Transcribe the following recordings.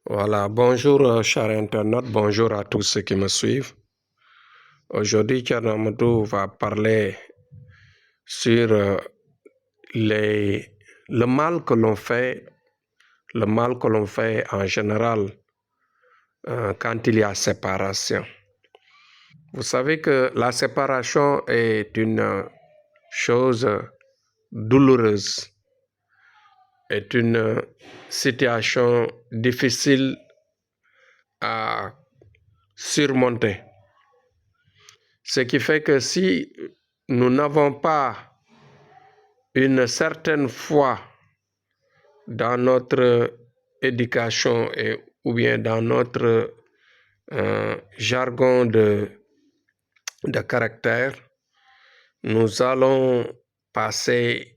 Voilà, bonjour chers internautes, bonjour à tous ceux qui me suivent. Aujourd'hui, Thierno Amadou va parler sur le mal que l'on fait en général quand il y a séparation. Vous savez que la séparation est une chose douloureuse, est une situation difficile à surmonter. Ce qui fait que si nous n'avons pas une certaine foi dans notre éducation ou bien dans notre jargon de caractère, nous allons passer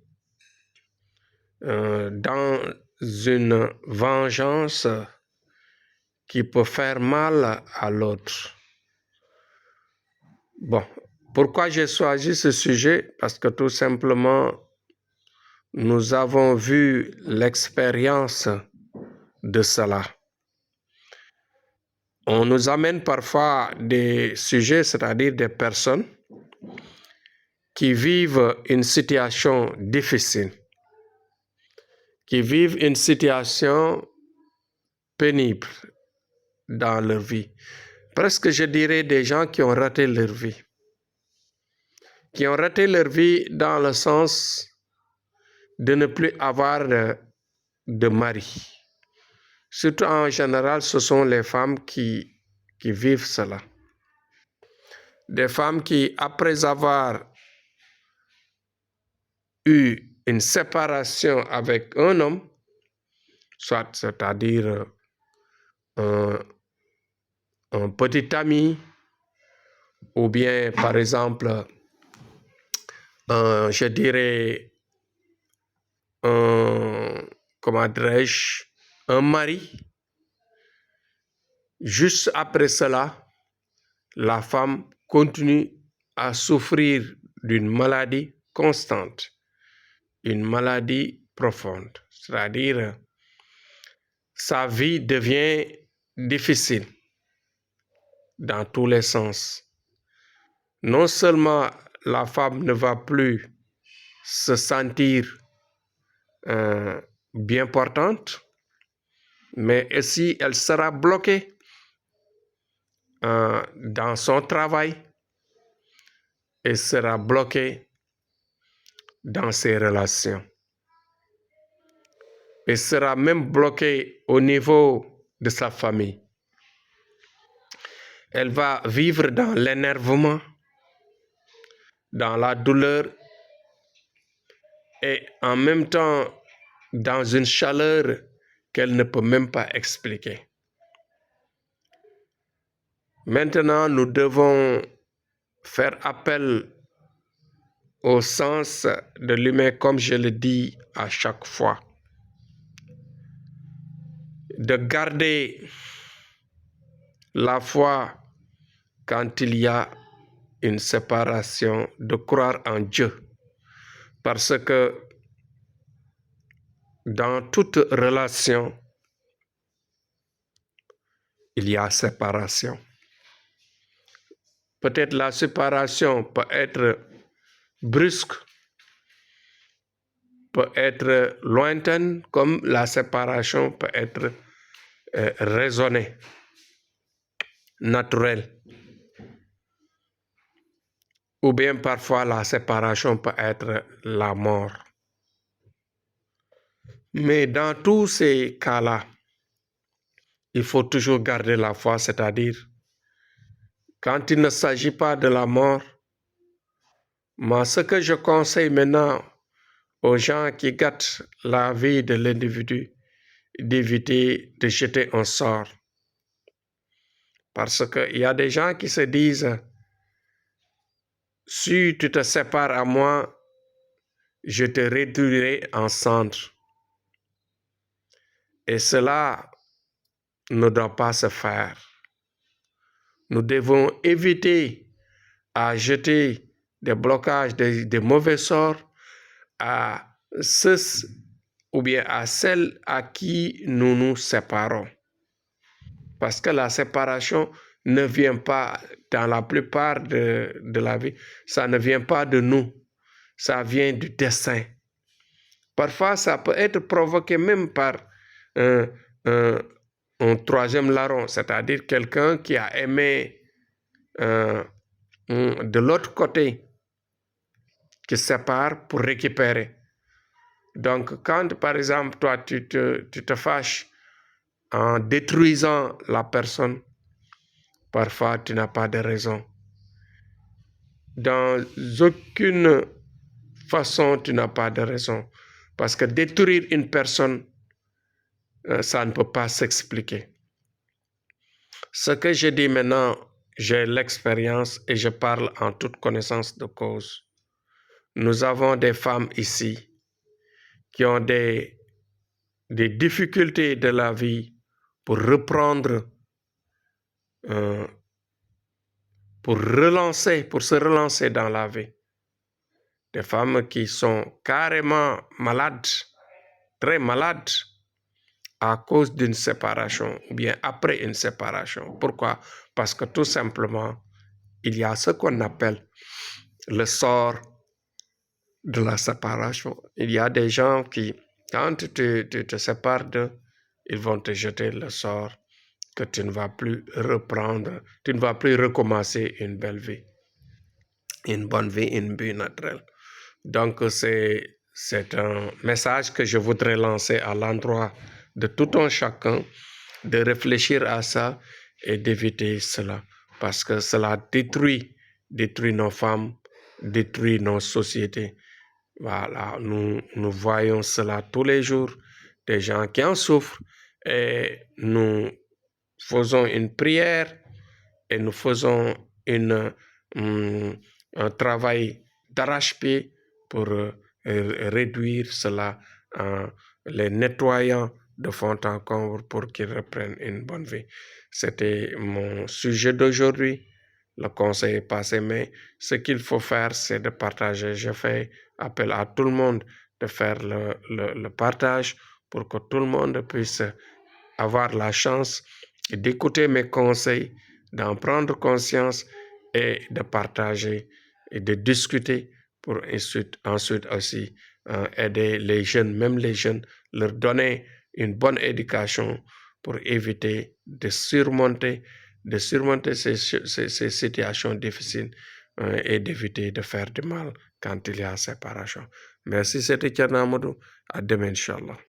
dans une vengeance qui peut faire mal à l'autre. Bon, pourquoi j'ai choisi ce sujet? Parce que tout simplement, nous avons vu l'expérience de cela. On nous amène parfois des sujets, c'est-à-dire des personnes qui vivent une situation difficile, qui vivent une situation pénible dans leur vie. Presque, je dirais, des gens qui ont raté leur vie. Qui ont raté leur vie dans le sens de ne plus avoir de mari. Surtout en général, ce sont les femmes qui vivent cela. Des femmes qui, après avoir eu une séparation avec un homme, soit c'est-à-dire un petit ami, ou bien par exemple, je dirais, comment dirais-je, un mari. Juste après cela, la femme continue à souffrir d'une maladie constante, une maladie profonde, c'est-à-dire sa vie devient difficile dans tous les sens. Non seulement la femme ne va plus se sentir bien portante, mais aussi elle sera bloquée dans son travail et sera bloquée dans ses relations. Et sera même bloquée au niveau de sa famille. Elle va vivre dans l'énervement, dans la douleur et en même temps dans une chaleur qu'elle ne peut même pas expliquer. Maintenant, nous devons faire appel au sens de l'humain, comme je le dis à chaque fois, de garder la foi quand il y a une séparation, de croire en Dieu. Parce que dans toute relation, il y a séparation. Peut-être la séparation peut être brusque, peut être lointaine, comme la séparation peut être raisonnée, naturelle. Ou bien parfois la séparation peut être la mort. Mais dans tous ces cas-là, il faut toujours garder la foi, c'est-à-dire quand il ne s'agit pas de la mort, moi, ce que je conseille maintenant aux gens qui gâtent la vie de l'individu, d'éviter de jeter un sort. Parce qu'il y a des gens qui se disent, si tu te sépares à moi, je te réduirai en cendres. Et cela ne doit pas se faire. Nous devons éviter à jeter des blocages, des mauvais sorts à ceux ou bien à celles à qui nous nous séparons. Parce que la séparation ne vient pas, dans la plupart de la vie, ça ne vient pas de nous, ça vient du destin. Parfois, ça peut être provoqué même par un troisième larron, c'est-à-dire quelqu'un qui a aimé de l'autre côté, qui sépare pour récupérer. Donc, quand, par exemple, toi, tu te fâches en détruisant la personne, parfois, tu n'as pas de raison. Dans aucune façon, tu n'as pas de raison. Parce que détruire une personne, ça ne peut pas s'expliquer. Ce que je dis maintenant, j'ai l'expérience et je parle en toute connaissance de cause. Nous avons des femmes ici qui ont des difficultés de la vie pour reprendre, pour se relancer dans la vie. Des femmes qui sont carrément malades, très malades, à cause d'une séparation ou bien après une séparation. Pourquoi? Parce que tout simplement, il y a ce qu'on appelle le sort de la séparation. Il y a des gens qui, quand tu te sépares d'eux, ils vont te jeter le sort que tu ne vas plus reprendre, tu ne vas plus recommencer une belle vie, une bonne vie, une vie naturelle. Donc, c'est un message que je voudrais lancer à l'endroit de tout un chacun, de réfléchir à ça et d'éviter cela. Parce que cela détruit nos femmes, détruit nos sociétés. Voilà, nous voyons cela tous les jours, des gens qui en souffrent, et nous faisons une prière et nous faisons un travail d'arrache-pied pour réduire cela en les nettoyant de fond en comble pour qu'ils reprennent une bonne vie. C'était mon sujet d'aujourd'hui. Le conseil est passé, mais ce qu'il faut faire, c'est de partager. Je fais appel à tout le monde de faire le partage pour que tout le monde puisse avoir la chance d'écouter mes conseils, d'en prendre conscience et de partager et de discuter pour ensuite aussi aider les jeunes, même les jeunes, leur donner une bonne éducation pour éviter de surmonter ces situations difficiles et d'éviter de faire du mal quand il y a séparation. Merci, c'était Thierno Amadou. À demain, Inch'Allah.